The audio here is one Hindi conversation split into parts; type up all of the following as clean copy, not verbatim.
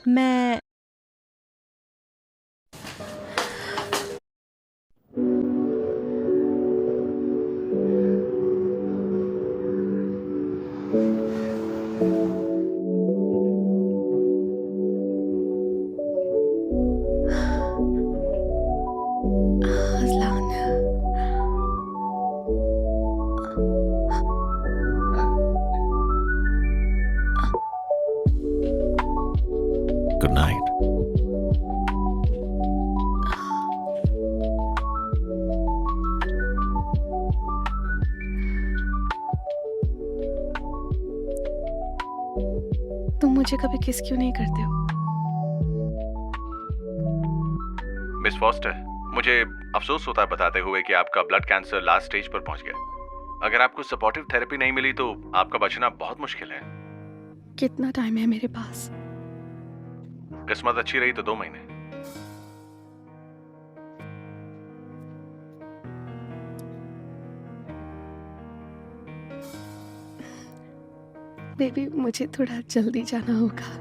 मैं अज़लान, गुड नाइट। तुम मुझे कभी किस क्यों नहीं करते हो? मिस फॉस्टर, मुझे अफसोस होता है बताते हुए कि आपका ब्लड कैंसर लास्ट स्टेज पर पहुंच गया। अगर आपको सपोर्टिव थेरेपी नहीं मिली तो आपका बचना बहुत मुश्किल है। कितना टाइम है मेरे पास? किस्मत अच्छी रही तो 2 महीने। बेबी, मुझे थोड़ा जल्दी जाना होगा।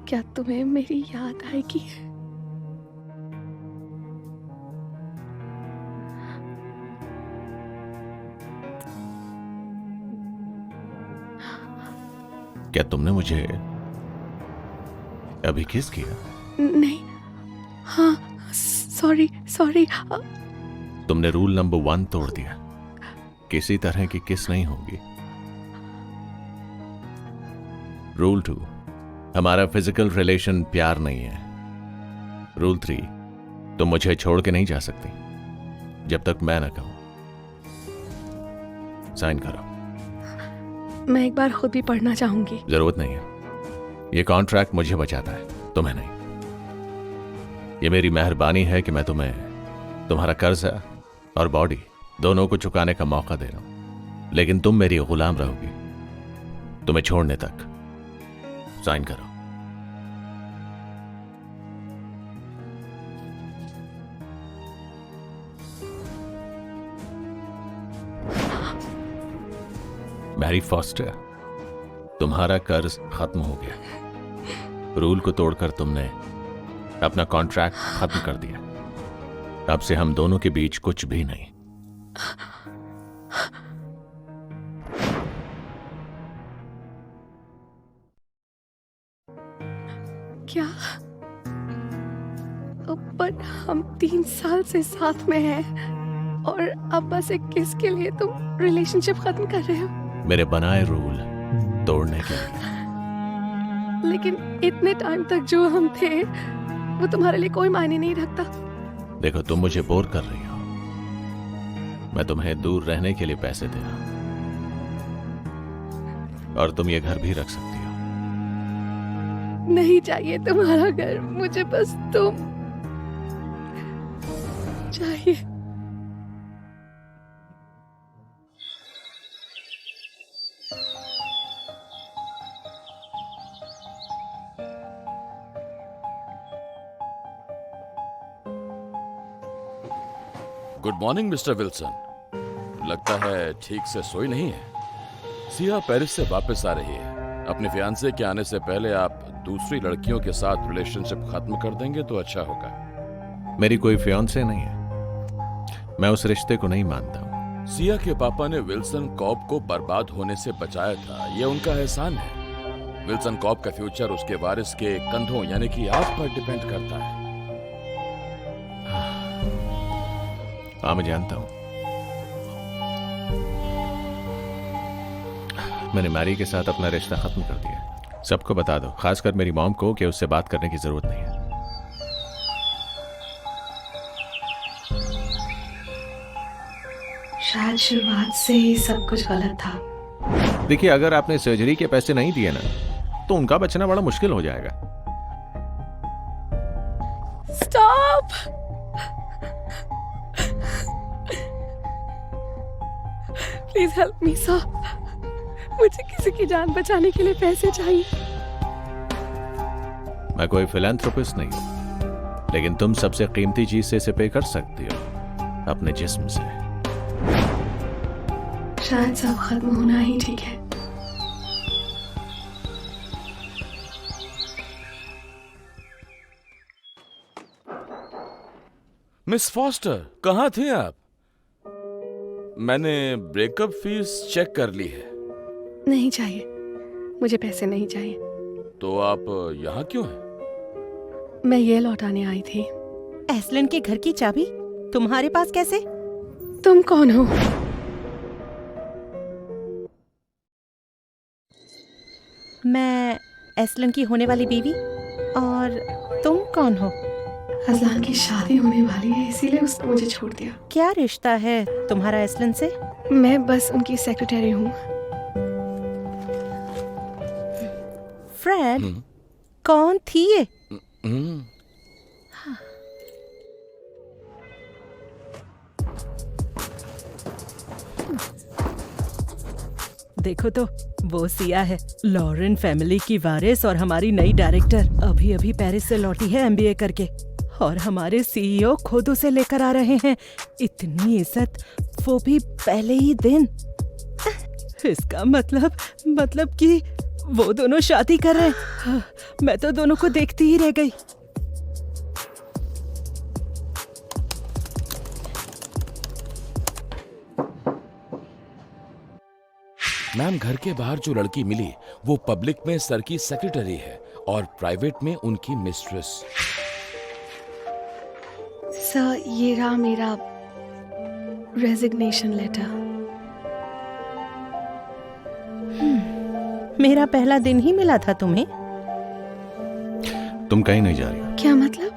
क्या तुम्हें मेरी याद आएगी? क्या तुमने मुझे अभी किस किया? नहीं। हाँ, सॉरी सॉरी। तुमने रूल नंबर 1 तोड़ दिया। किसी तरह की किस नहीं होगी। रूल 2, हमारा फिजिकल रिलेशन प्यार नहीं है। रूल 3, तुम मुझे छोड़ के नहीं जा सकती जब तक मैं ना कहूं। साइन करो। मैं एक बार खुद भी पढ़ना चाहूंगी। जरूरत नहीं है। ये कॉन्ट्रैक्ट मुझे बचाता है, तुम्हें नहीं। ये मेरी मेहरबानी है कि मैं तुम्हें तुम्हारा कर्ज और बॉडी दोनों को चुकाने का मौका दे रहा हूं, लेकिन तुम मेरी गुलाम रहोगी तुम्हें छोड़ने तक। साइन करो। मैरी फॉस्टर, तुम्हारा कर्ज खत्म हो गया। रूल को तोड़कर तुमने अपना कॉन्ट्रैक्ट खत्म कर दिया। अब से हम दोनों के बीच कुछ भी नहीं। क्या? पर हम 3 साल से साथ में हैं और अब बस एक किस के लिए तुम रिलेशनशिप खत्म कर रहे हो? मेरे बनाए रूल तोड़ने के लिए। लेकिन इतने टाइम तक जो हम थे वो तुम्हारे लिए कोई मायने नहीं रखता। देखो, तुम मुझे बोर कर रही हो। मैं तुम्हें दूर रहने के लिए पैसे दे रहा हूं और तुम ये घर भी रख सकती हो। नहीं चाहिए तुम्हारा घर, मुझे बस तुम चाहिए। Good morning mister Wilson. लगता है ठीक से सोई नहीं है। सिया पेरिस से वापस आ रही है। अपने फियांसे के आने से पहले आप दूसरी लड़कियों के साथ रिलेशनशिप खत्म कर देंगे तो अच्छा होगा। मेरी कोई फियांसे नहीं है। मैं उस रिश्ते को नहीं मानता हूं। सिया के पापा ने विल्सन कॉब को बर्बाद होने से बचाया था, यह उनका एहसान है। विल्सन कॉब का फ्यूचर उसके वारिस के कंधों यानी कि आप पर डिपेंड करता है। हाँ, मैं जानता हूं। मैंने मैरी के साथ अपना रिश्ता खत्म कर दिया। सबको बता दो, खासकर मेरी मॉम को, कि उससे बात करने की जरूरत नहीं है। शायद शुरुआत से ही सब कुछ गलत था। देखिए, अगर आपने सर्जरी के पैसे नहीं दिए ना तो उनका बचना बड़ा मुश्किल हो जाएगा। Stop! Please help me sir. मुझे किसी की जान बचाने के लिए पैसे चाहिए। मैं कोई फिलैंथ्रोपिस्ट नहीं हूं, लेकिन तुम सबसे कीमती चीज से इसे पे कर सकती हो, अपने जिस्म से। शायद सब खत्म होना ही ठीक है। मिस फॉस्टर, कहाँ थे आप? मैंने ब्रेकअप फीस चेक कर ली है। नहीं चाहिए, मुझे पैसे नहीं चाहिए। तो आप यहाँ क्यों हैं? मैं ये लौटाने आई थी। एस्लन के घर की चाबी तुम्हारे पास कैसे? तुम कौन हो? मैं एस्लन की होने वाली बीवी। और तुम कौन हो? अजलान की शादी होने वाली है, इसीलिए उसने मुझे छोड़ दिया। क्या रिश्ता है तुम्हारा एस्लन से? मैं बस उनकी सेक्रेटरी हूँ। फ्रेड, कौन थी ये? हम्म, देखो तो, वो सिया है, लॉरेन फैमिली की वारिस और हमारी नई डायरेक्टर। अभी अभी पेरिस से लौटी है एमबीए करके, और हमारे सीईओ खुद उसे लेकर आ रहे हैं। इतनी इज्जत, वो भी पहले ही दिन। इसका मतलब कि वो दोनों शादी कर रहे हैं। मैं तो दोनों को देखती ही रह गई। मैम, घर के बाहर जो लड़की मिली वो पब्लिक में सर की सेक्रेटरी है और प्राइवेट में उनकी मिस्ट्रेस। सर, ये रहा मेरा रेजिग्नेशन लेटर। मेरा पहला दिन ही मिला था तुम्हें। तुम कहीं नहीं जा रही हो। क्या मतलब?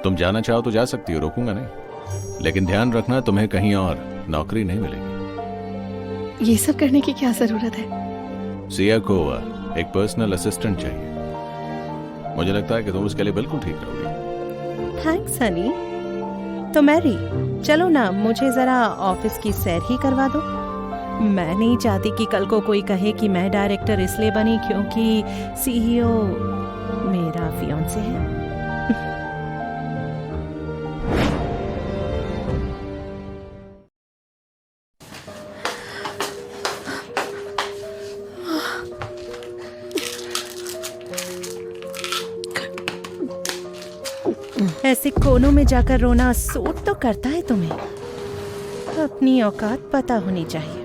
तुम जाना चाहो तो जा सकती हो, रोकूंगा नहीं। लेकिन ध्यान रखना, तुम्हें कहीं और नौकरी नहीं मिलेगी। ये सब करने की क्या जरूरत है? सिया को एक पर्सनल असिस्टेंट चाहिए। मुझे लगता है कि तुम उसके लिए बिल्कुल ठीक रहोगी। थैंक्स हनी। तो मैरी, चलो ना, मुझे जरा ऑफिस की सैर ही करवा दो। मैं नहीं चाहती कि कल को कोई कहे कि मैं डायरेक्टर इसलिए बनी क्योंकि सीईओ मेरा फियांसे है। ऐसे कोनों में जाकर रोना सूट तो करता है तुम्हें। अपनी औकात पता होनी चाहिए।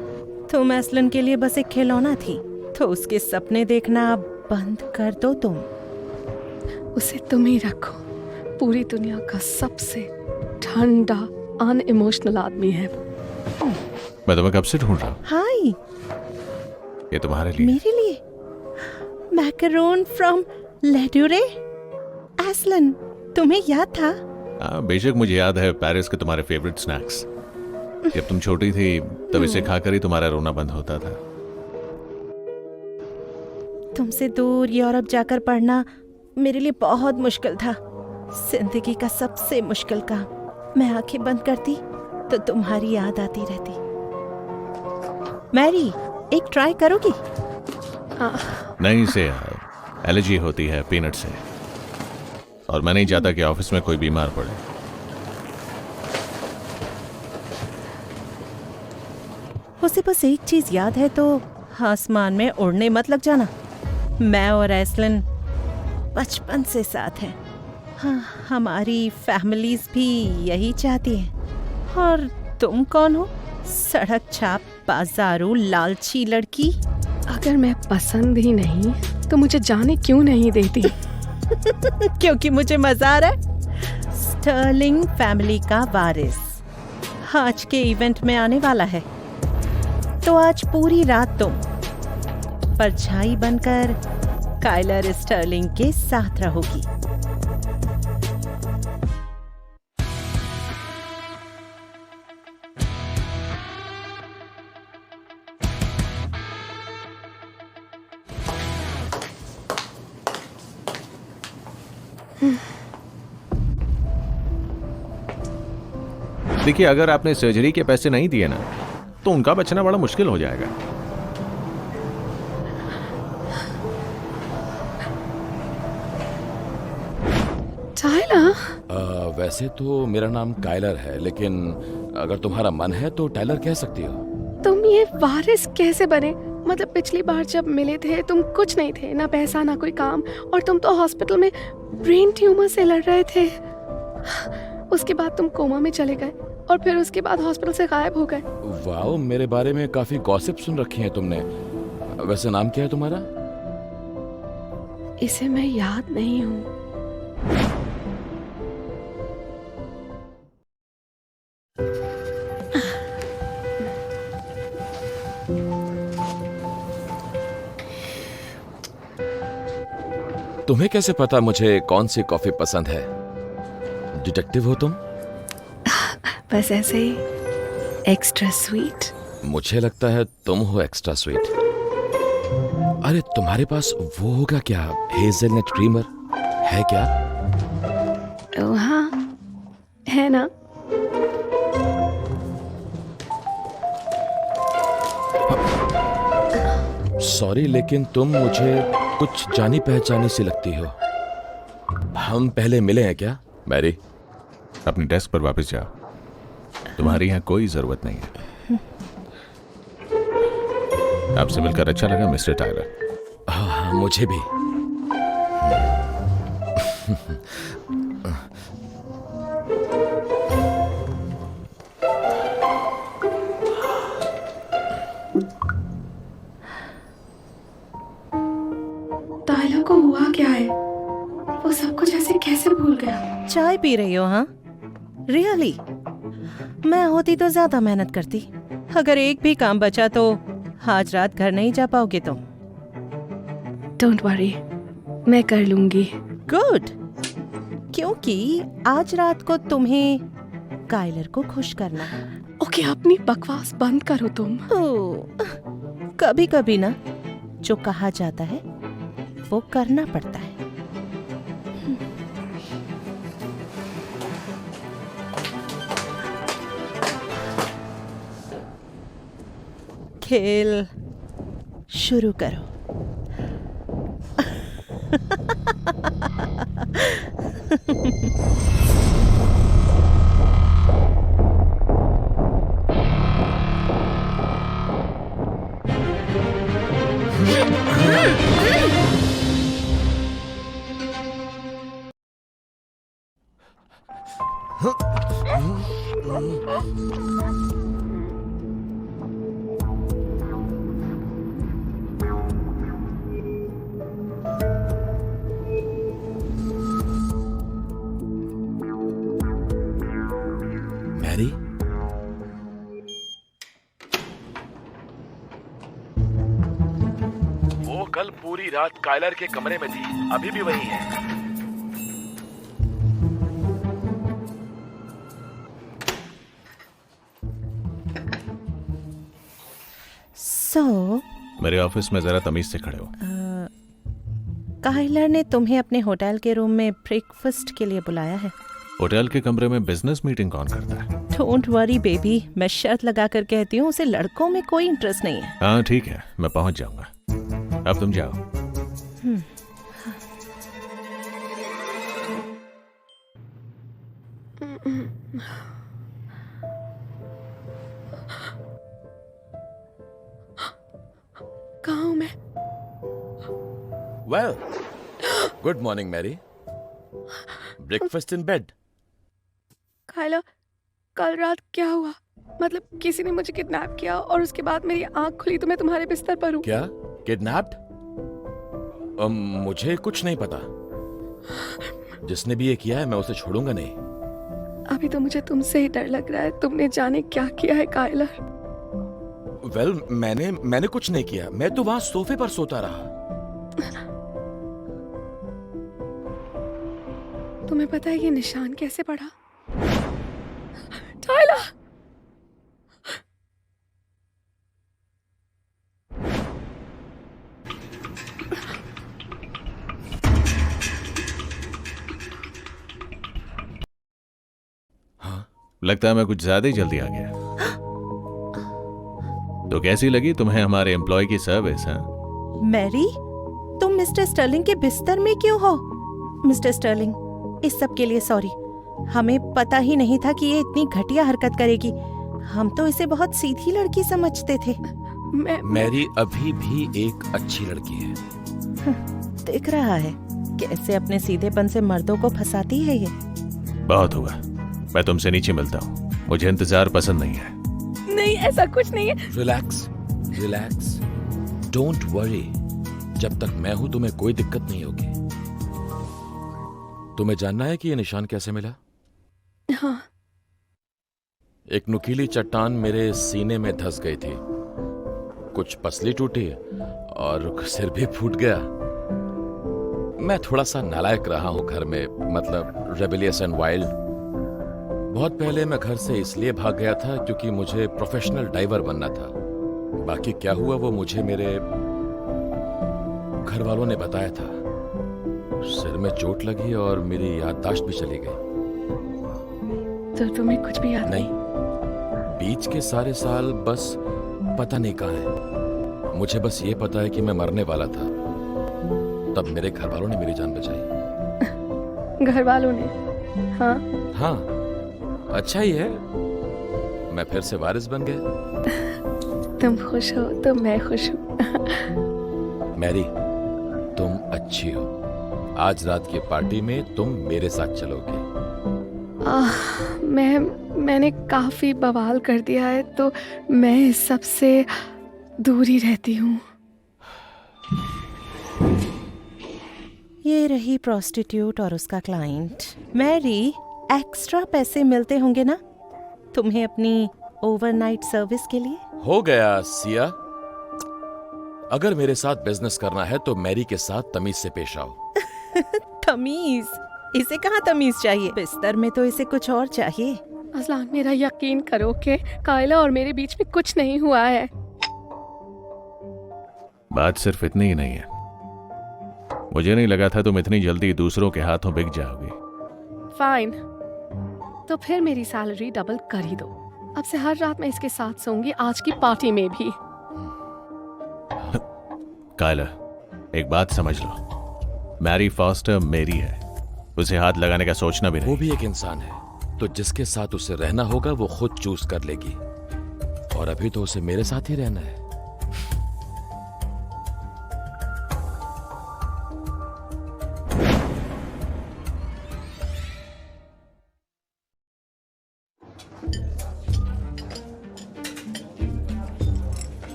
तुम एस्लन के लिए बस एक खिलौना थी, तो उसके सपने देखना बंद कर दो तुम। उसे तुम ही रखो। पूरी दुनिया का सबसे ठंडा अनइमोशनल आदमी है। मैं तुम्हें कब से ढूंढ रहा हूँ। हाय, ये तुम्हारे लिए। मेरे लिए मैकरोन फ्रॉम लेड्यूरे। एस्लन, तुम्हें याद था? बेशक मुझे याद है, पेरिस के तुम्हारे फेवरेट स्नैक्स। जब तुम छोटी थी तब इसे खाकर ही तुम्हारा रोना बंद होता था। तुमसे दूर यूरोप जाकर पढ़ना मेरे लिए बहुत मुश्किल था। जिंदगी का सबसे मुश्किल काम। मैं आंखें बंद करती तो तुम्हारी याद आती रहती। मैरी, एक ट्राई करोगी? नहीं से एलर्जी होती है पीनट से, और मैं नहीं चाहता कि ऑफिस में कोई बीमार पड़े। उसे बस एक चीज याद है, तो आसमान में उड़ने मत लग जाना। मैं और एस्लन बचपन से साथ हैं। हाँ, हमारी फैमिलीज भी यही चाहती हैं। और तुम कौन हो? सड़क छाप, बाजारू, लालची लड़की। अगर मैं पसंद ही नहीं तो मुझे जाने क्यों नहीं देती? क्योंकि मुझे मजा आ रहा है। स्टर्लिंग फैमिली का वारिस आज के इवेंट में आने वाला है, तो आज पूरी रात तुम परछाई बनकर काइलर स्टर्लिंग के साथ रहोगी। देखिए, अगर आपने सर्जरी के पैसे नहीं दिए ना, तो उनका बचना बड़ा मुश्किल हो जाएगा। टाइलर? वैसे तो मेरा नाम काइलर है, लेकिन अगर तुम्हारा मन है तो टाइलर कह सकती हो। तुम ये वारिस कैसे बने? मतलब पिछली बार जब मिले थे तुम कुछ नहीं थे, ना पैसा ना कोई काम, और तुम तो हॉस्पिटल में ब्रेन ट्यूमर से लड़ रहे थे। उसके बाद तुम कोमा में चले गए और फिर उसके बाद हॉस्पिटल से गायब हो गए। वाओ, मेरे बारे में काफी गॉसिप सुन रखी है तुमने। वैसे नाम क्या है तुम्हारा? इसे मैं याद नहीं हूँ। तुम्हें कैसे पता मुझे कौन सी कॉफी पसंद है? डिटेक्टिव हो तुम? बस ऐसे ही, एक्स्ट्रा स्वीट। मुझे लगता है तुम हो एक्स्ट्रा स्वीट। अरे तुम्हारे पास वो होगा क्या, हेज़लनट क्रीमर है क्या? हाँ है ना। सॉरी, लेकिन तुम मुझे कुछ जानी पहचानी सी लगती हो। हम पहले मिले हैं क्या मैरी? अपनी डेस्क पर वापस जाओ, तुम्हारी यहाँ कोई जरूरत नहीं है। आपसे मिलकर अच्छा लगा मिस्टर टायलर। हाँ, मुझे भी। टायलर को हुआ क्या है? वो सब कुछ ऐसे कैसे भूल गया? चाय पी रही हो? हाँ रियली? मैं होती तो ज्यादा मेहनत करती। अगर एक भी काम बचा तो आज रात घर नहीं जा पाओगे तुम। डोंट वरी, मैं कर लूंगी। गुड, क्योंकि आज रात को तुम्हें काइलर को खुश करना है। ओके, अपनी बकवास बंद करो तुम। कभी कभी ना जो कहा जाता है वो करना पड़ता है। खेल शुरू करो। मैरी, वो कल पूरी रात काइलर के कमरे में थी, अभी भी वही है। मेरे ऑफिस में जरा तमीज से खड़े हो। काइलर ने तुम्हें अपने होटल के रूम में ब्रेकफास्ट के लिए बुलाया है। होटल के कमरे में बिजनेस मीटिंग कौन करता है? डोंट वरी बेबी, मैं शर्त लगा कर कहती हूँ उसे लड़कों में कोई इंटरेस्ट नहीं है। हाँ ठीक है, मैं पहुंच जाऊंगा। अब तुम जाओ। कहाँ हूँ मैं? Well, good morning Mary. Breakfast in bed. Kayla, कल रात क्या हुआ? मतलब किसी ने मुझे किडनैप किया और उसके बाद मेरी आंख खुली तो मैं तुम्हारे बिस्तर पर हूँ। क्या किडनैप्ड? मुझे कुछ नहीं पता। जिसने भी ये किया है मैं उसे छोड़ूंगा नहीं। अभी तो मुझे तुमसे ही डर लग रहा है। तुमने जाने क्या किया है काइलर। वेल, मैंने कुछ नहीं किया। मैं तो वहां सोफे पर सोता रहा। तुम्हें पता है ये निशान कैसे पड़ा? टाइलर! हाँ, लगता है मैं कुछ ज्यादा ही जल्दी आ गया। तो कैसी लगी तुम्हें हमारे एम्प्लॉय की सर्विस? हाँ मैरी, तुम मिस्टर स्टर्लिंग के बिस्तर में क्यों हो? मिस्टर स्टर्लिंग, इस सब के लिए सॉरी। हमें पता ही नहीं था कि ये इतनी घटिया हरकत करेगी। हम तो इसे बहुत सीधी लड़की समझते थे। मैरी अभी भी एक अच्छी लड़की है। दिख रहा है कैसे अपने सीधेपन से मर्दों को फंसाती है ये। बहुत हुआ, मैं तुमसे नीचे मिलता हूँ, मुझे इंतजार पसंद नहीं है। नहीं, ऐसा कुछ नहीं है। Relax, relax, don't worry. जब तक मैं हूं तुम्हें कोई दिक्कत नहीं होगी। तुम्हें जानना है कि यह निशान कैसे मिला? हाँ। एक नुकीली चट्टान मेरे सीने में धंस गई थी, कुछ पसली टूटी और सिर भी फूट गया। मैं थोड़ा सा नालायक रहा हूं घर में, मतलब रेबेलियस एंड वाइल्ड। बहुत पहले मैं घर से इसलिए भाग गया था क्योंकि मुझे प्रोफेशनल डाइवर बनना था। बाकी क्या हुआ वो मुझे मेरे घर वालों ने बताया था। सिर में चोट लगी और मेरी याददाश्त भी चली गई। तो तुम्हें कुछ भी याद नहीं, बीच के सारे साल बस पता नहीं कहाँ है। मुझे बस ये पता है कि मैं मरने वाला था। तब मेरे घर वालों ने मेरी जान बचाई। घर वालों ने? हाँ हाँ, अच्छा ही है, मैं फिर से वारिस बन गया। तुम खुश हो तो मैं खुश हूँ। मैरी, तुम अच्छी हो। आज रात की पार्टी में तुम मेरे साथ चलोगे। मैंने काफी बवाल कर दिया है, तो मैं इस सब से दूर ही रहती हूँ। ये रही प्रोस्टिट्यूट और उसका क्लाइंट। मैरी, एक्स्ट्रा पैसे मिलते होंगे ना तुम्हें अपनी ओवरनाइट सर्विस के लिए? हो गया सिया। अगर मेरे साथ बिजनेस करना है तो मैरी के साथ तमीज से पेश आओ। तमीज? इसे कहाँ तमीज चाहिए? बिस्तर में तो इसे कुछ और चाहिए। अज़लान, मेरा यकीन करो कि कायला और मेरे बीच में कुछ नहीं हुआ है। बात सिर्फ इतनी ही नहीं है, मुझे नहीं लगा था तुम इतनी जल्दी दूसरों के हाथों बिक जाओगी। फाइन, तो फिर मेरी सैलरी डबल कर ही दो। अब से हर रात मैं इसके साथ सोऊंगी, आज की पार्टी में भी। कायला, एक बात समझ लो, मैरी फॉस्टर मेरी है, उसे हाथ लगाने का सोचना भी नहीं। वो भी एक इंसान है, तो जिसके साथ उसे रहना होगा वो खुद चूज कर लेगी। और अभी तो उसे मेरे साथ ही रहना है।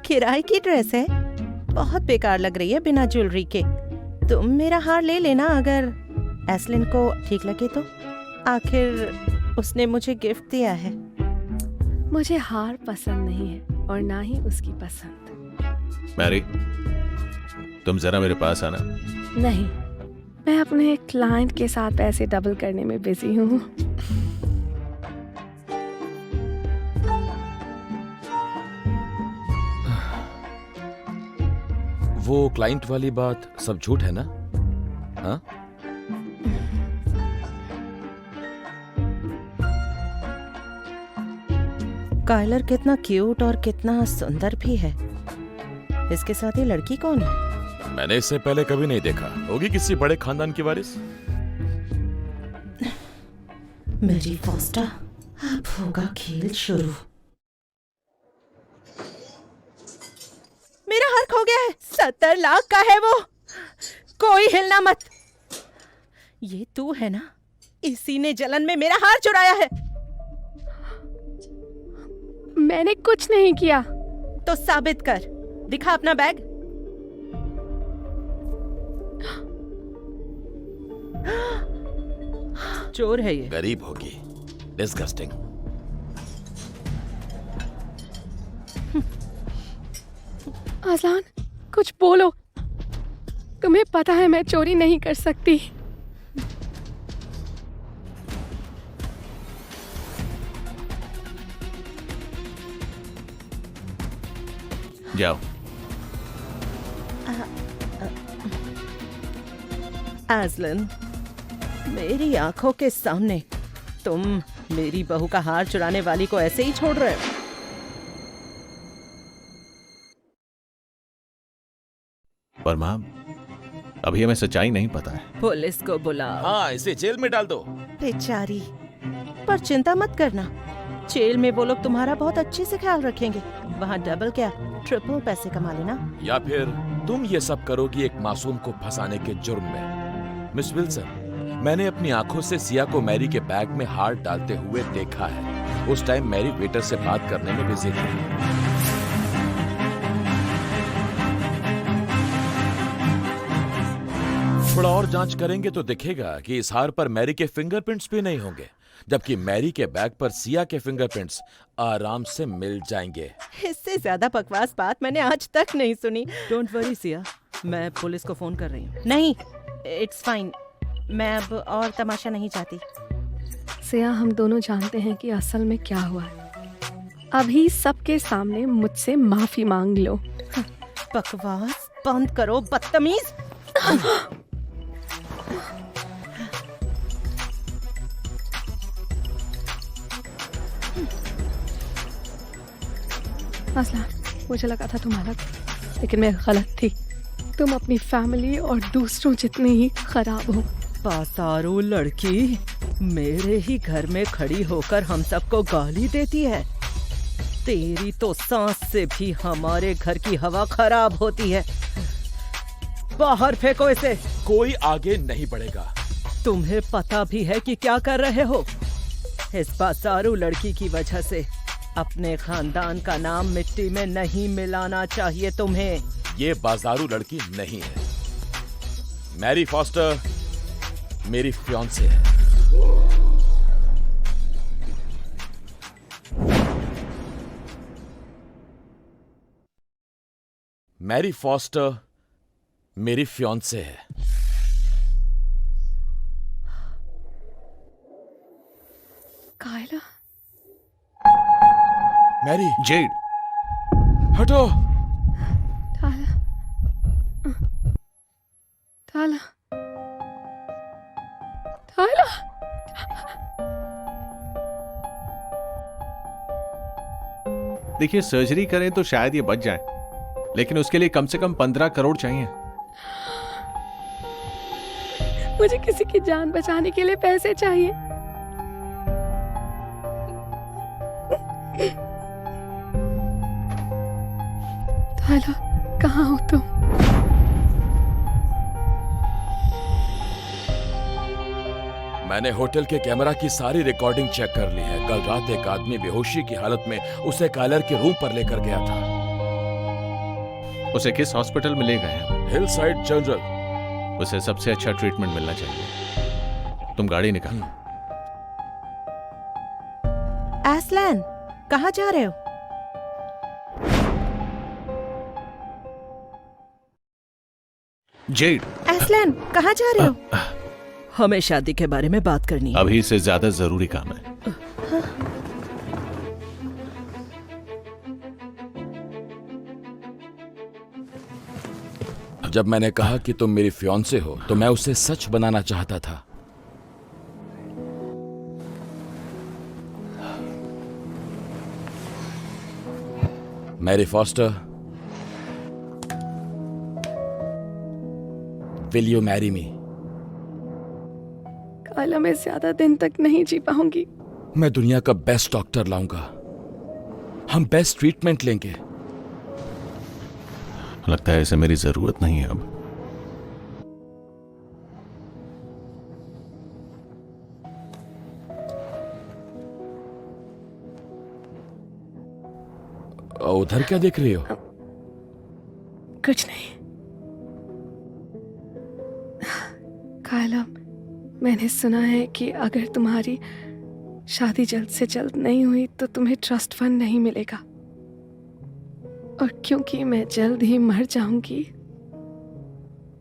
किराए की ड्रेस है, बहुत बेकार लग रही है बिना ज्वेलरी के। तुम मेरा हार ले लेना अगर एस्लिन को ठीक लगे तो। आखिर उसने मुझे गिफ्ट दिया है। मुझे हार पसंद नहीं है और ना ही उसकी पसंद। मैरी, तुम जरा मेरे पास आना। नहीं, मैं अपने क्लाइंट के साथ पैसे डबल करने में बिजी हूँ। वो क्लाइंट वाली बात सब झूठ है ना? हाँ? कायलर कितना क्यूट और कितना सुंदर भी है। इसके साथ ये लड़की कौन है? मैंने इससे पहले कभी नहीं देखा। होगी किसी बड़े खानदान की वारिस। मेरी फॉस्टर, अब होगा खेल शुरू। मेरा हार खो गया है। 70 लाख का है वो। कोई हिलना मत। ये तू है ना? इसी ने जलन में मेरा हार चुराया है। मैंने कुछ नहीं किया। तो साबित कर, दिखा अपना बैग। चोर है ये। गरीब होगी। डिस्गस्टिंग। अज़लान, कुछ बोलो। तुम्हें पता है मैं चोरी नहीं कर सकती। जाओ। एस्लिन, मेरी आंखों के सामने तुम मेरी बहू का हार चुराने वाली को ऐसे ही छोड़ रहे हो? पर मां, अभी हमें सच्चाई नहीं पता है। पुलिस को बुलाओ। हाँ, इसे जेल में डाल दो। बेचारी, पर चिंता मत करना, जेल में वो लोग तुम्हारा बहुत अच्छे से ख्याल रखेंगे। वहाँ डबल क्या ट्रिपल पैसे कमा लेना। या फिर तुम ये सब करोगी एक मासूम को फंसाने के जुर्म में। मिस विल्सन, मैंने अपनी आंखों से सिया को मैरी के बैग में हाथ डालते हुए देखा है। उस टाइम मैरी वेटर से बात करने में बिजी थी। थोड़ा और जांच करेंगे तो दिखेगा कि इस हार पर मैरी के फिंगरप्रिंट्स भी नहीं होंगे, जबकि मैरी के बैग पर सिया के फिंगरप्रिंट्स आराम से मिल जाएंगे। इससे ज्यादा बकवास बात मैंने आज तक नहीं सुनी। डोंट वरी सिया, मैं पुलिस को फोन कर रही हूँ। नहीं, इट्स फाइन, मैं अब और तमाशा नहीं चाहती। सिया, हम दोनों जानते हैं कि असल में क्या हुआ है। अभी सबके सामने मुझसे माफी मांग लो। बकवास बंद करो, बदतमीज। असला, मुझे लगा था तुम अलग, लेकिन मैं गलत थी। तुम अपनी फैमिली और दूसरों जितनी ही खराब हो। पासारू लड़की मेरे ही घर में खड़ी होकर हम सबको गाली देती है। तेरी तो सांस से भी हमारे घर की हवा खराब होती है। बाहर फेंको इसे। कोई आगे नहीं बढ़ेगा। तुम्हें पता भी है कि क्या कर रहे हो। इस पासारू लड़की की वजह से अपने खानदान का नाम मिट्टी में नहीं मिलाना चाहिए तुम्हें। ये बाजारू लड़की नहीं है। मैरी फॉस्टर मेरी फियांसे है। मैरी फॉस्टर मेरी फियांसे है। कायला, मैरी, जेड, हटो। ताला, ताला, ताला। देखिए, सर्जरी करें तो शायद ये बच जाए, लेकिन उसके लिए कम से कम 15 करोड़ चाहिए। मुझे किसी की जान बचाने के लिए पैसे चाहिए। ताला, कहाँ हो तुम? मैंने होटल के कैमरा की सारी रिकॉर्डिंग चेक कर ली है। कल रात एक आदमी बेहोशी की हालत में उसे कायलर के रूम पर लेकर गया था। उसे किस हॉस्पिटल में ले गए हैं? Hill side general. उसे सबसे अच्छा ट्रीटमेंट मिलना चाहिए। तुम गाड़ी निकालो। एस्लैन, कहाँ जा रहे हो? जेड, एस्लैन, कहाँ जा रहे हो? हमें शादी के बारे में बात करनी है। अभी से ज्यादा जरूरी काम है। जब मैंने कहा कि तुम मेरी फियांसे हो तो मैं उसे सच बनाना चाहता था। Mary Foster, will you marry me? Kayla, मैं ज्यादा दिन तक नहीं जी पाऊंगी। मैं दुनिया का बेस्ट डॉक्टर लाऊंगा। हम बेस्ट ट्रीटमेंट लेंगे। लगता है इसे मेरी जरूरत नहीं है अब। उधर क्या देख रही हो? कुछ नहीं। कायला, मैंने सुना है कि अगर तुम्हारी शादी जल्द से जल्द नहीं हुई तो तुम्हें ट्रस्ट फंड नहीं मिलेगा, और क्योंकि मैं जल्द ही मर जाऊंगी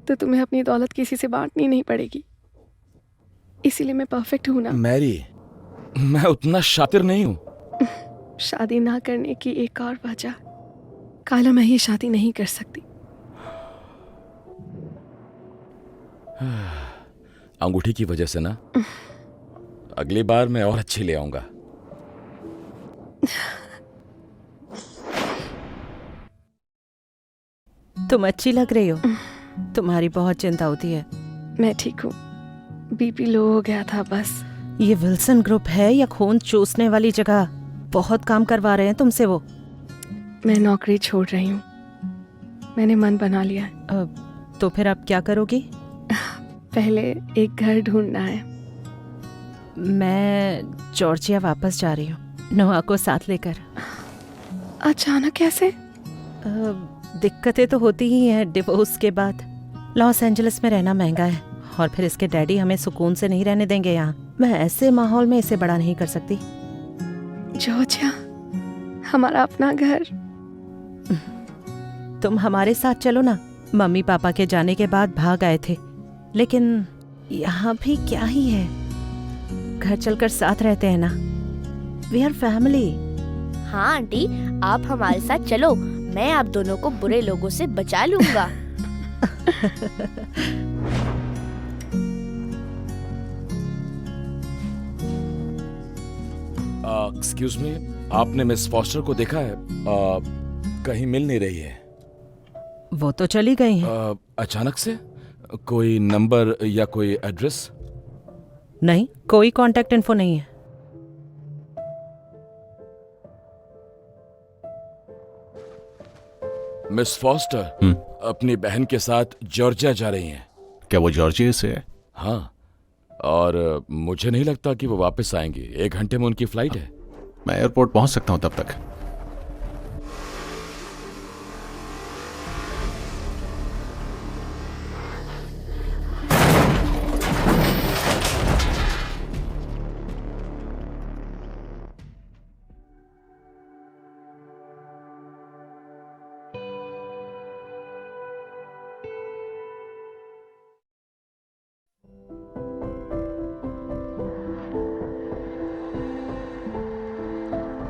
तो तुम्हें अपनी दौलत किसी से बांटनी नहीं पड़ेगी। इसीलिए मैं परफेक्ट हूं ना। मैरी, मैं उतना शातिर नहीं हूं। शादी ना करने की एक और वजह, कायला, मैं ये शादी नहीं कर सकती। अंगूठी की वजह से ना? अगली बार मैं और अच्छी ले आऊंगा। तुम अच्छी लग रही हो। तुम्हारी बहुत चिंता होती है। मैं ठीक हूँ, बीपी लो हो गया था बस। ये विल्सन ग्रुप है या खून चूसने वाली जगह? बहुत काम करवा रहे हैं तुमसे वो। मैं नौकरी छोड़ रही हूँ, मैंने मन बना लिया है। तो फिर आप क्या करोगी? पहले एक घर ढूंढना है। मैं जॉर्जिया वापस जा रही हूँ, नोआ को साथ लेकर। अचानक कैसे? दिक्कतें तो होती ही हैं डिवोर्स के बाद। लॉस एंजलिस में रहना महंगा है और फिर इसके डैडी हमें सुकून से नहीं रहने देंगे यहाँ। मैं ऐसे माहौल में इसे बड़ा नहीं कर सकती। जॉर्जिया, हमारा अपना घर। तुम हमारे साथ चलो ना। मम्मी पापा के जाने के बाद भाग आए थे, लेकिन यहाँ भी क्या ही है, घर चलकर साथ रहते हैं ना। We are family. हाँ आंटी, आप हमारे साथ चलो, मैं आप दोनों को बुरे लोगों से बचा लूंगा। एक्सक्यूज मी, आपने मिस फॉस्टर को देखा है? कहीं मिल नहीं रही है। वो तो चली गई हैं। अचानक से कोई नंबर या कोई एड्रेस? नहीं, कोई कांटेक्ट इन्फो नहीं है। मिस फॉस्टर अपनी बहन के साथ जॉर्जिया जा रही हैं। क्या वो जॉर्जिया से है? हाँ, और मुझे नहीं लगता कि वो वापस आएंगी। 1 घंटे में उनकी फ्लाइट है। मैं एयरपोर्ट पहुंच सकता हूं तब तक।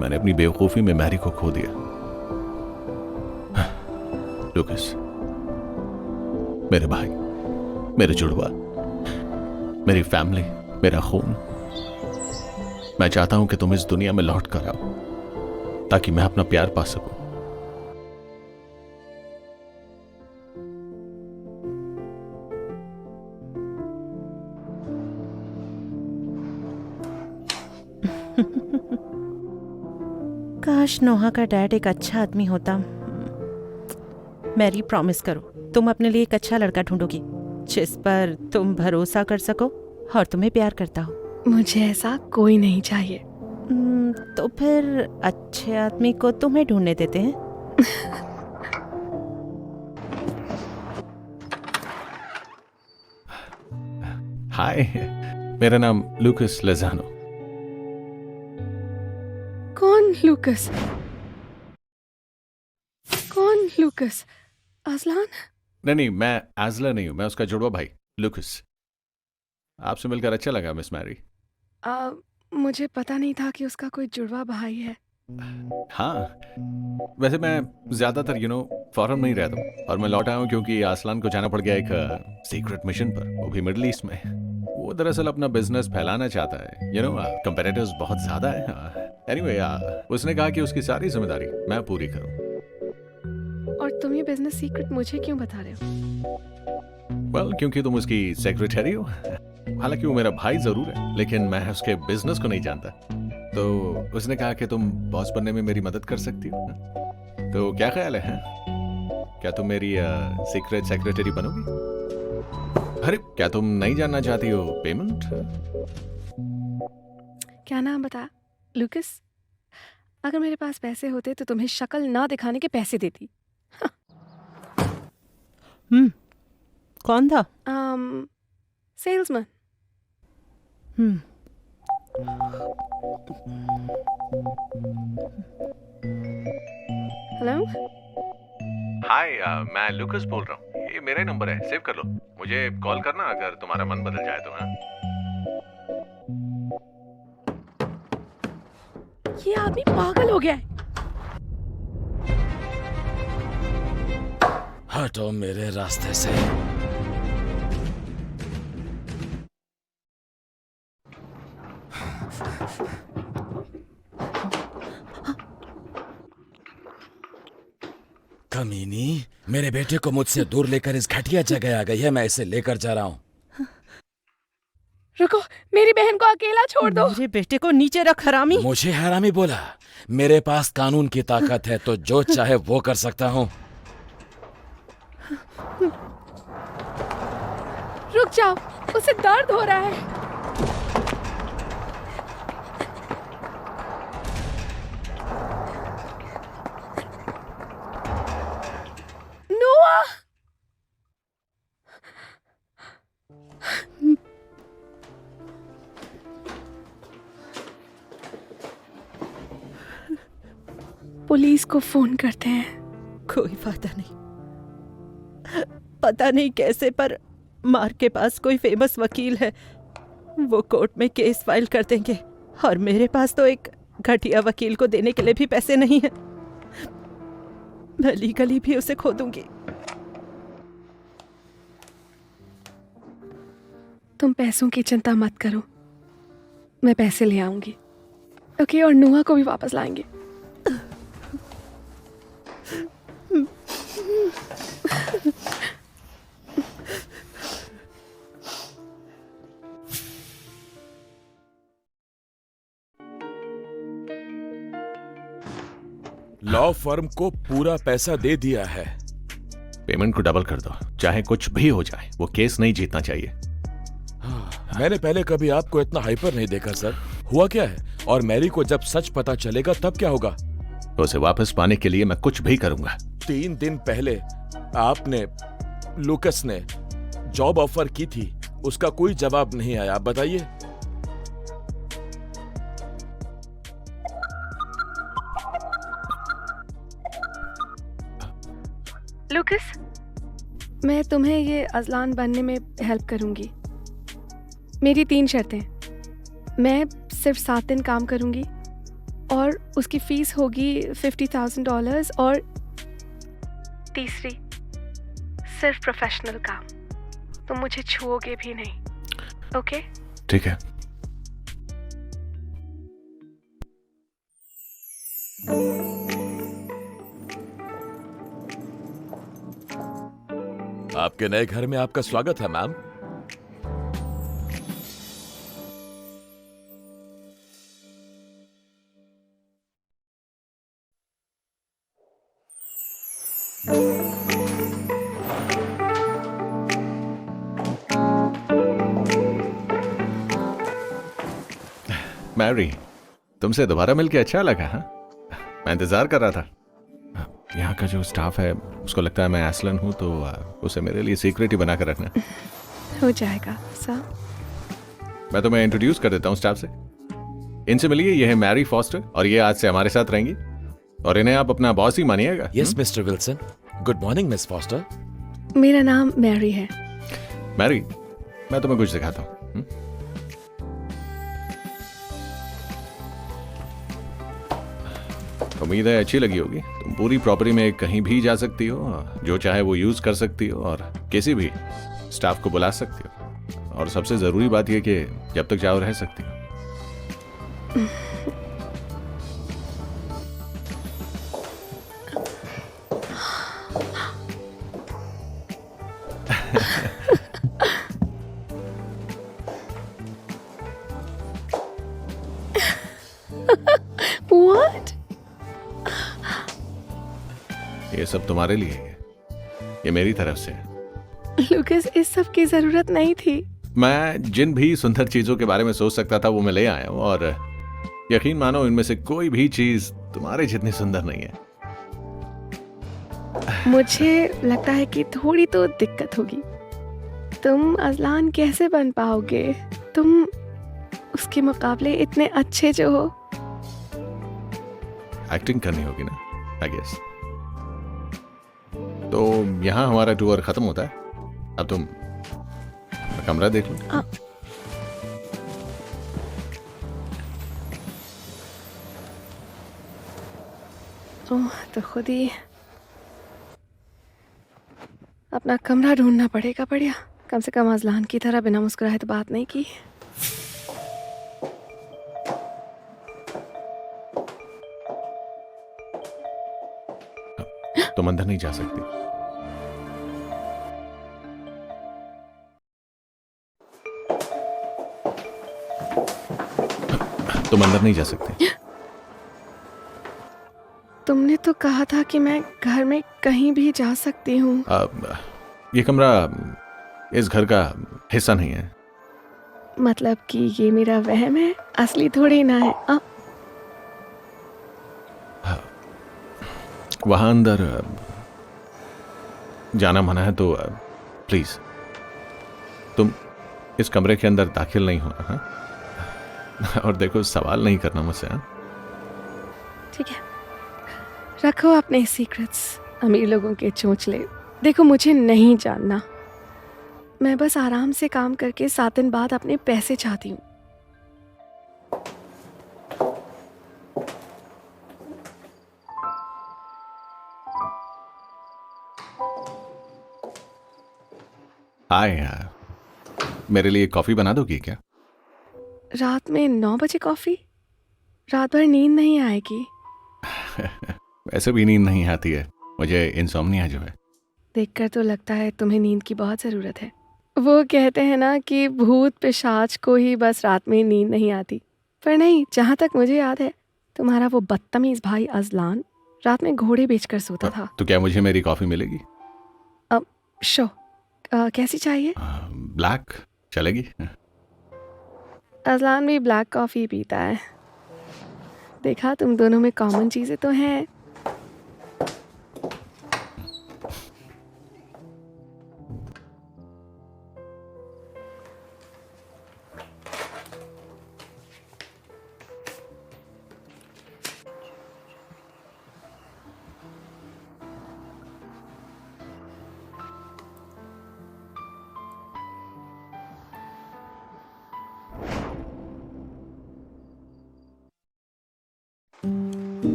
मैंने अपनी बेवकूफी में मैरी को खो दिया। लुकस, मेरे भाई, मेरे जुड़वा, मेरी फैमिली, मेरा खून। मैं चाहता हूं कि तुम इस दुनिया में लौट कर आओ ताकि मैं अपना प्यार पा सकूं। काश नोहा का डैड एक अच्छा आदमी होता। मैरी, प्रॉमिस करो तुम अपने लिए एक अच्छा लड़का ढूंढोगी जिस पर तुम भरोसा कर सको और तुम्हें प्यार करता हो। मुझे ऐसा कोई नहीं चाहिए। तो फिर अच्छे आदमी को तुम्हें ढूंढने देते हैं। हाय, मेरा नाम लुकस लेजानो। कौन लूकस? कौन लूकस? अजलान? नहीं, मैं आजला नहीं हूं, मैं उसका जुड़वा भाई लुकस। आपसे मिलकर अच्छा लगा मिस मैरी। मुझे पता नहीं था कि उसका कोई जुड़वा भाई है। हाँ, वैसे मैं ज्यादातर फॉरेन में ही रहता हूँ और मैं लौट आया हूँ क्योंकि आसलान को जाना पड़ गया एक सीक्रेट मिशन पर, वो भी मिडिल ईस्ट में। वो दरअसल अपना बिजनेस फैलाना चाहता है। कंपेटिटर्स बहुत ज्यादा है। एनीवे, उसने कहा कि उसकी सारी जिम्मेदारी मैं पूरी करूँ। और तुम ये बिजनेस सीक्रेट मुझे क्यों बता रहे हो? वेल, क्योंकि तुम उसकी सेक्रेटरी हो। हालांकि वो मेरा भाई जरूर है, लेकिन मैं उसके बिजनेस को नहीं जानता। तो उसने कहा कि तुम बॉस बनने में मेरी मदद कर सकती हो। तो क्या ख्याल है? क्या तुम मेरी सीक्रेट सेक्रेटरी बनोगी? अरे, क्या तुम नहीं जानना चाहती हो पेमेंट? क्या नाम बता? लूकस? अगर मेरे पास पैसे होते तो तुम्हें शक्ल ना दिखाने के पैसे देती। कौन था? सेल्समैन। हेलो। हाय, मैं लुकस बोल रहा हूँ। ये मेरा नंबर है, सेव कर लो। मुझे कॉल करना अगर तुम्हारा मन बदल जाए तो। हाँ, ये आदमी पागल हो गया है। हटो मेरे रास्ते से। कमीनी, मेरे बेटे को मुझसे दूर लेकर इस घटिया जगह आ गई है। मैं इसे लेकर जा रहा हूँ। रुको, मेरी बहन को अकेला छोड़ दो। मेरे बेटे को नीचे रख हरामी। मुझे हरामी बोला? मेरे पास कानून की ताकत है तो जो चाहे वो कर सकता हूँ। रुक जाओ, उसे दर्द हो रहा है। नोआ! पुलिस को फोन करते हैं। कोई फायदा नहीं। पता नहीं कैसे, पर मार्क के पास कोई फेमस वकील है, वो कोर्ट में केस फाइल कर देंगे। और मेरे पास तो एक घटिया वकील को देने के लिए भी पैसे नहीं है। मैं लीगली भी उसे खो दूंगी। तुम पैसों की चिंता मत करो, मैं पैसे ले आऊंगी। ओके, और नोआ को भी वापस लाएंगे। लॉ फर्म को पूरा पैसा दे दिया है। पेमेंट को डबल कर दो, चाहे कुछ भी हो जाए। वो केस नहीं जीतना चाहिए। मैंने पहले कभी आपको इतना हाइपर नहीं देखा सर। हुआ क्या है? और मैरी को जब सच पता चलेगा तब क्या होगा? उसे वापस पाने के लिए मैं कुछ भी करूंगा। 3 दिन पहले आपने, लुकस ने जॉब ऑफर की थी, उसका कोई जवाब नहीं आया। आप बताइए। लुकस, मैं तुम्हें ये अजलान बनने में हेल्प करूंगी। मेरी 3 शर्तें। मैं सिर्फ 7 दिन काम करूंगी और उसकी फीस होगी $50,000। और तीसरी, सिर्फ प्रोफेशनल काम। तुम मुझे छुओगे भी नहीं। ओके? ठीक है। आपके नए घर में आपका स्वागत है मैम। मैरी, तुमसे दोबारा मिलके अच्छा लगा। हाँ, मैं इंतजार कर रहा था। यहाँ का जो स्टाफ है उसको लगता है मैं एस्लन हूँ, तो उसे मेरे लिए सीक्रेट ही बना कर रखना। हो जाएगा सर। मैं तुम्हें इंट्रोड्यूस कर देता हूँ स्टाफ से। इनसे मिलिए, ये है मैरी फॉस्टर और ये आज से हमारे साथ रहेंगी और इन्हें आप अपना बॉस ही मानिएगा। Yes mister Wilson. Good morning miss Foster. मेरा नाम मैरी है। मैरी, मैं तुम्हें कुछ दिखाता हूँ। उम्मीद है अच्छी लगी होगी। तुम पूरी प्रॉपर्टी में कहीं भी जा सकती हो, जो चाहे वो यूज कर सकती हो और किसी भी स्टाफ को बुला सकती हो। और सबसे जरूरी बात यह कि जब तक चाहो रह सकती हो। What? ये सब तुम्हारे लिए है, ये मेरी तरफ से है। लुकस, इस सब की जरूरत नहीं थी। मैं जिन भी सुंदर चीजों के बारे में सोच सकता था वो मैं ले आया हूँ, और यकीन मानो इनमें से कोई भी चीज तुम्हारे जितनी सुंदर नहीं है। मुझे लगता है कि थोड़ी तो दिक्कत होगी। तुम अजलान कैसे बन पाओगे? तुम उसके मुकाबले इतने अच्छे जो हो। एक्टिंग करनी होगी ना, आई गेस। तो यहाँ हमारा टूर खत्म होता है। अब तुम कमरा देख लो। ओह, तो खुद ही अपना कमरा ढूंढना पड़ेगा। बढ़िया, कम से कम अजलान की तरह बिना मुस्कुराए तो बात नहीं की। तुम अंदर नहीं जा सकती। तुम अंदर नहीं जा सकते। तुमने तो कहा था कि मैं घर में कहीं भी जा सकती हूँ। ये कमरा इस घर का हिस्सा नहीं है। मतलब कि ये मेरा वहम है, असली थोड़ी ना है। वहां अंदर जाना मना है, तो प्लीज तुम इस कमरे के अंदर दाखिल नहीं होना। हाँ? और देखो, सवाल नहीं करना मुझसे। हाँ? ठीक है, रखो अपने सीक्रेट्स, अमीर लोगों के चोंचले। देखो, मुझे नहीं जानना। मैं बस आराम से काम करके 7 दिन बाद अपने पैसे चाहती हूँ। हाय, मेरे लिए कॉफी बना दोगी क्या? रात में 9 बजे कॉफी? रात भर नींद नहीं आएगी। वैसे भी नींद नहीं आती है मुझे, इंसोम्निया जो है। देखकर तो लगता है तुम्हें नींद की बहुत ज़रूरत है। वो कहते हैं ना कि भूत पिशाच को ही बस रात में नींद नहीं आती, पर नहीं, जहाँ तक मुझे याद है तुम्हारा वो बदतमीज भाई अजलान रात में घोड़े बेचकर सोता था। तो क्या मुझे मेरी कॉफी मिलेगी? अब शो कैसी चाहिए? ब्लैक चलेगी? अजलान भी ब्लैक कॉफ़ी पीता है। देखा, तुम दोनों में कॉमन चीज़ें तो हैं।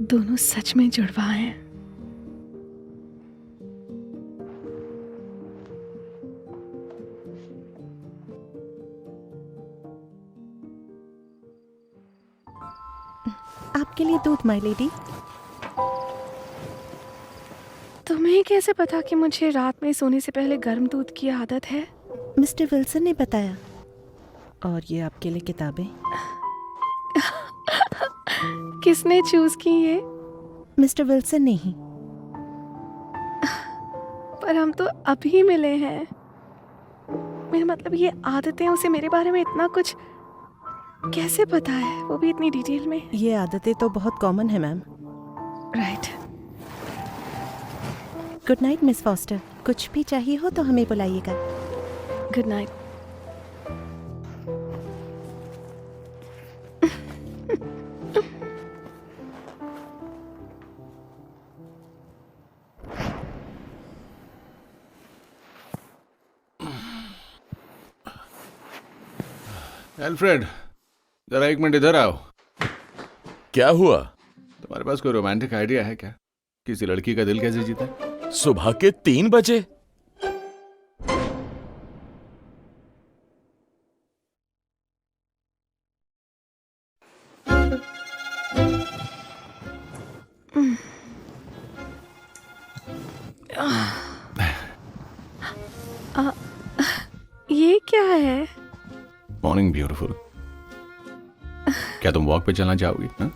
दोनों सच में जुड़वा हैं। आपके लिए दूध, माय लेडी। तुम्हें कैसे पता कि मुझे रात में सोने से पहले गर्म दूध की आदत है? मिस्टर विल्सन ने बताया। और ये आपके लिए किताबें। किसने चूज की ये? मिस्टर विल्सन ने ही। पर हम तो अभी मिले हैं। मेरा मतलब, ये आदतें उसे मेरे बारे में इतना कुछ कैसे पता है, वो भी इतनी डिटेल में? ये आदतें तो बहुत कॉमन है ma'am. Right. Good night miss foster. कुछ भी चाहिए हो तो हमें बुलाइएगा। Good night. एल्फ्रेड, जरा 1 मिनट इधर आओ। क्या हुआ? तुम्हारे पास कोई रोमांटिक आइडिया है क्या? किसी लड़की का दिल कैसे जीता? सुबह के 3 बजे? ये क्या है? Morning beautiful. क्या तुम वॉक पे चलना चाहोगी? हाँ?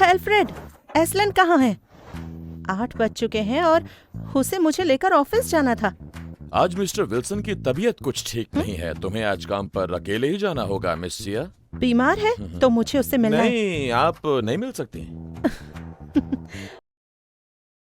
एल्फ्रेड, एस्लन कहाँ है? 8 बज चुके हैं और उसे मुझे लेकर ऑफिस जाना था। आज मिस्टर विल्सन की तबीयत कुछ ठीक नहीं है। तुम्हें आज काम पर अकेले ही जाना होगा मिस सिया। बीमार है तो मुझे उससे मिलना है। नहीं, आप नहीं मिल सकती।